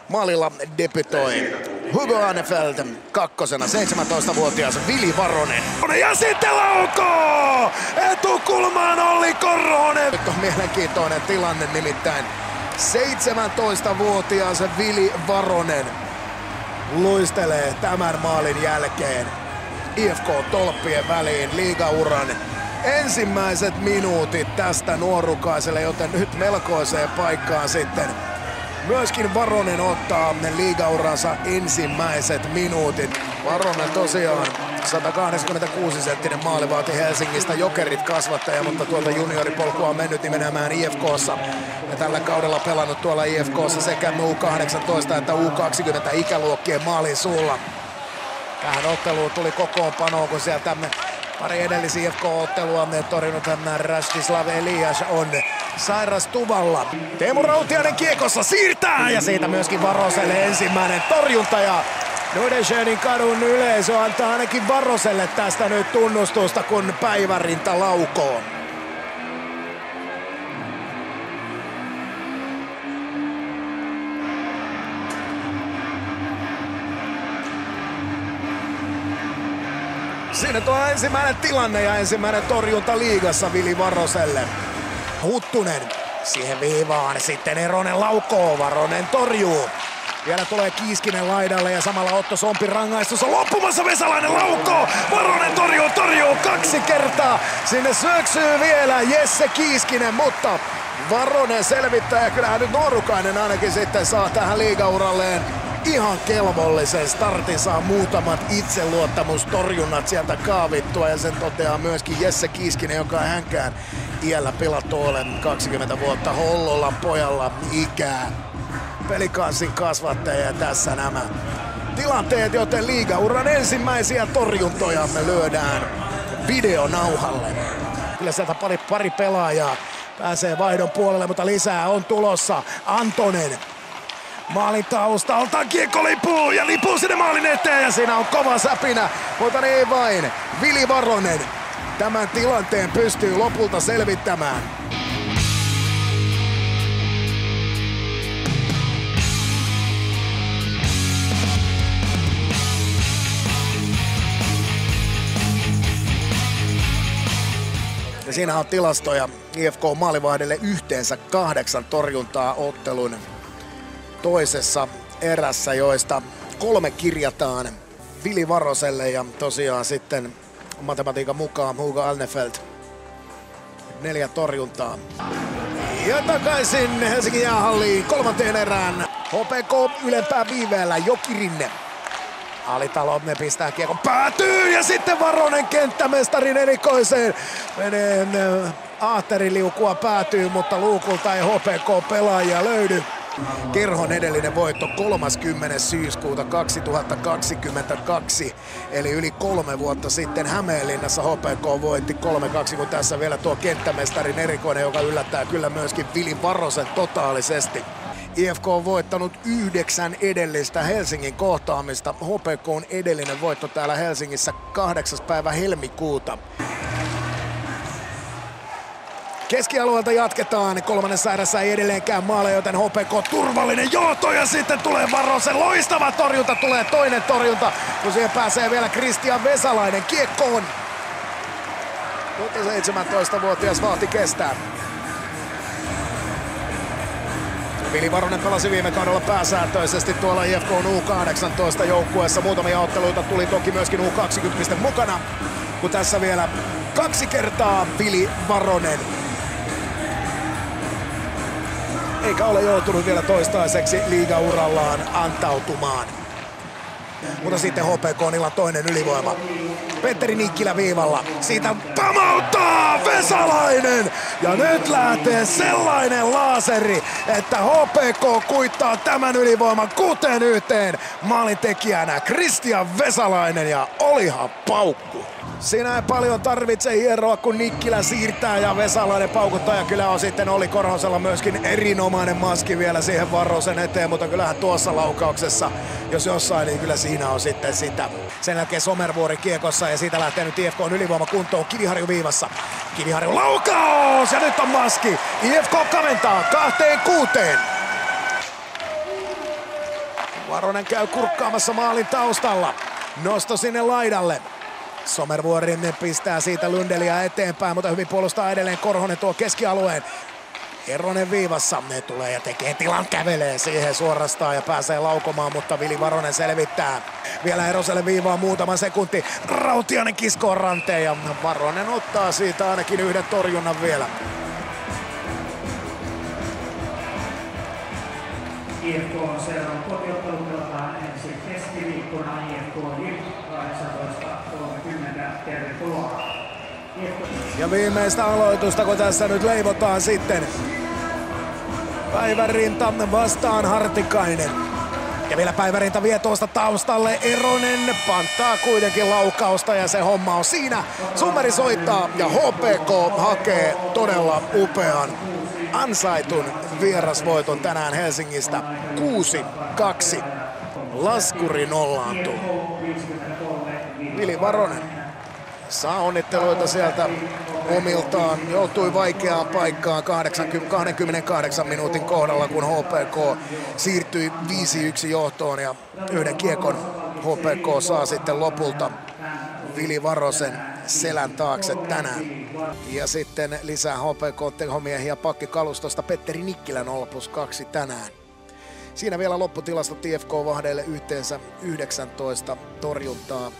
Maalilla debytoi Hugo Ahnefeld kakkosena 17-vuotias Vili Varonen. Ja sitten laukoo! Etukulmaan Olli Korhonen. Nyt on mielenkiintoinen tilanne, nimittäin 17-vuotias Vili Varonen luistelee tämän maalin jälkeen IFK-tolppien väliin liigauran ensimmäiset minuutit tästä nuorukaiselle, joten nyt melkoiseen paikkaan sitten myöskin Varonen ottaa liigauransa ensimmäiset minuutit. Varonen tosiaan 186-senttinen maalivahti Helsingistä, Jokerit kasvattaja, mutta tuolta junioripolkua on mennyt nimenomaan IFK:ssa. Ja tällä kaudella pelannut tuolla IFK:ssa sekä U18 että U20 ikäluokkien maalin suulla. Tähän otteluun tuli kokoonpanoon, kun sieltä pari edellisiä IFK-ottelua torjunut Rastislav Elias on sairastuvalla. Teemu Rautiainen kiekossa siirtää ja siitä myöskin Varoselle ensimmäinen torjunta. Ja Nordensjönin kadun yleisö antaa ainakin Varoselle tästä nyt tunnustusta, kun päivärinta laukoo. Siinä tuo ensimmäinen tilanne ja ensimmäinen torjunta liigassa Vili Varoselle. Huttunen siihen viivaan, sitten Eronen laukoo, Varonen torjuu. Vielä tulee Kiiskinen laidalle ja samalla Otto Sompin rangaistus on loppumassa, Vesalainen laukoo, Varonen torjuu 2 kertaa. Sinne syöksyy vielä Jesse Kiiskinen, mutta Varonen selvittää ja kyllähän nyt nuorukainen ainakin sitten saa tähän liigauralleen ihan kelvollisen startin, saa muutamat itseluottamustorjunnat sieltä kaavittua ja sen toteaa myöskin Jesse Kiiskinen, joka ei hänkään iällä pelattu ole 20 vuotta Hollolan pojalla ikää. Pelikanssin kasvattaja tässä nämä tilanteet, joten liigauran ensimmäisiä torjuntoja me lyödään videonauhalle. Kyllä sieltä pari pelaajaa pääsee vaihdon puolelle, mutta lisää on tulossa. Antonen maalin taustalta, kiekko lipuu ja lipuu sinne maalin eteen ja siinä on kova säpinä, mutta niin vain Vili Varonen tämän tilanteen pystyy lopulta selvittämään. Ja siinä on tilastoja IFK-maalivahdille yhteensä 8 torjuntaa ottelun toisessa erässä, joista 3 kirjataan Vili Varoselle ja tosiaan sitten matematiikan mukaan Hugo Ahnefeld 4 torjuntaa. Ja takaisin Helsingin jäähalliin 3. erään. HPK ylempää viiveellä, Jokirinne. Alitalo ne pistää kiekon päätyy ja sitten Varonen kenttämestarin erikoiseen. Menee Ahterin liukua päätyy, mutta luukulta ei HPK-pelaajia löydy. Kerhon edellinen voitto 30. syyskuuta 2022, eli yli 3 vuotta sitten Hämeenlinnassa HPK voitti 3-2, kun tässä vielä tuo kenttämestarin erikoinen, joka yllättää kyllä myöskin Vili Varosen totaalisesti. IFK on voittanut 9 edellistä Helsingin kohtaamista. HPK on edellinen voitto täällä Helsingissä 8. päivä helmikuuta. Keskialueelta jatketaan, 3. erässä ei edelleenkään maale, joten HPK turvallinen johto ja sitten tulee Varosen loistava torjunta, tulee toinen torjunta, kun siihen pääsee vielä Kristian Vesalainen kiekkoon. Mutta 17-vuotias vahti kestää. Vili Varonen pelasi viime kaudella pääsääntöisesti tuolla IFK:n U18 joukkueessa. Muutamia otteluita tuli toki myöskin U20 mukana, kun tässä vielä 2 kertaa Vili Varonen. Eikä ole joutunut vielä toistaiseksi liigaurallaan antautumaan. Mutta sitten HPK:lla toinen ylivoima. Petteri Nikkilä viivalla. Siitä pamauttaa Vesalainen. Ja nyt lähtee sellainen laaseri, että HPK kuittaa tämän ylivoiman 6-1. Maalintekijänä Kristian Vesalainen ja olihan paukku. Siinä ei paljon tarvitse hieroa, kun Nikkilä siirtää ja Vesalainen paukuttaa. Ja kyllä on sitten Olli Korhosella myöskin erinomainen maski vielä siihen Varosen eteen. Mutta kyllähän tuossa laukauksessa, jos jossain, niin kyllä siinä on sitten sitä. Sen jälkeen Somervuori kiekossa ja siitä lähtee nyt IFK:n ylivoima kuntoon. Kiviharju viivassa. Kiviharju laukaus ja nyt on maski. IFK kaventaa 2-6. Varonen käy kurkkaamassa maalin taustalla. Nosto sinne laidalle. Somervuori pistää siitä Lundelia eteenpäin, mutta hyvin puolustaa edelleen Korhonen tuo keskialueen. Eronen viivassa, ne tulee ja tekee tilan, kävelee siihen suorastaan ja pääsee laukomaan, mutta Vili Varonen selvittää. Vielä Eroselle viivaa muutama sekunti, Rautiainen kiskoo ranteen ja Varonen ottaa siitä ainakin yhden torjunnan vielä. IFK seuraavan kotiottelu pelataan ensi keskiviikkona IFK 18.30. Tervetuloa. Ja viimeistä aloitusta, kun tässä nyt leivotaan sitten. Päivärinta vastaan Hartikainen. Ja vielä Päivärinta vie tuosta taustalle. Eronen panttaa kuitenkin laukausta ja se homma on siinä. Summeri soittaa ja HPK hakee todella upean ansaitun vierasvoiton tänään Helsingistä. 6-2. Laskuri nollaantuu. Vili Varonen saa onnitteluita sieltä omiltaan. Joutui vaikeaan paikkaan 28 minuutin kohdalla, kun HPK siirtyi 5-1 johtoon ja yhden kiekon HPK saa sitten lopulta Vili Varosen selän taakse tänään. Ja sitten lisää HPK-tehomiehiä pakkikalustosta Petteri Nikkilä 0+2 tänään. Siinä vielä lopputilastot IFK-vahdeille yhteensä 19 torjuntaa.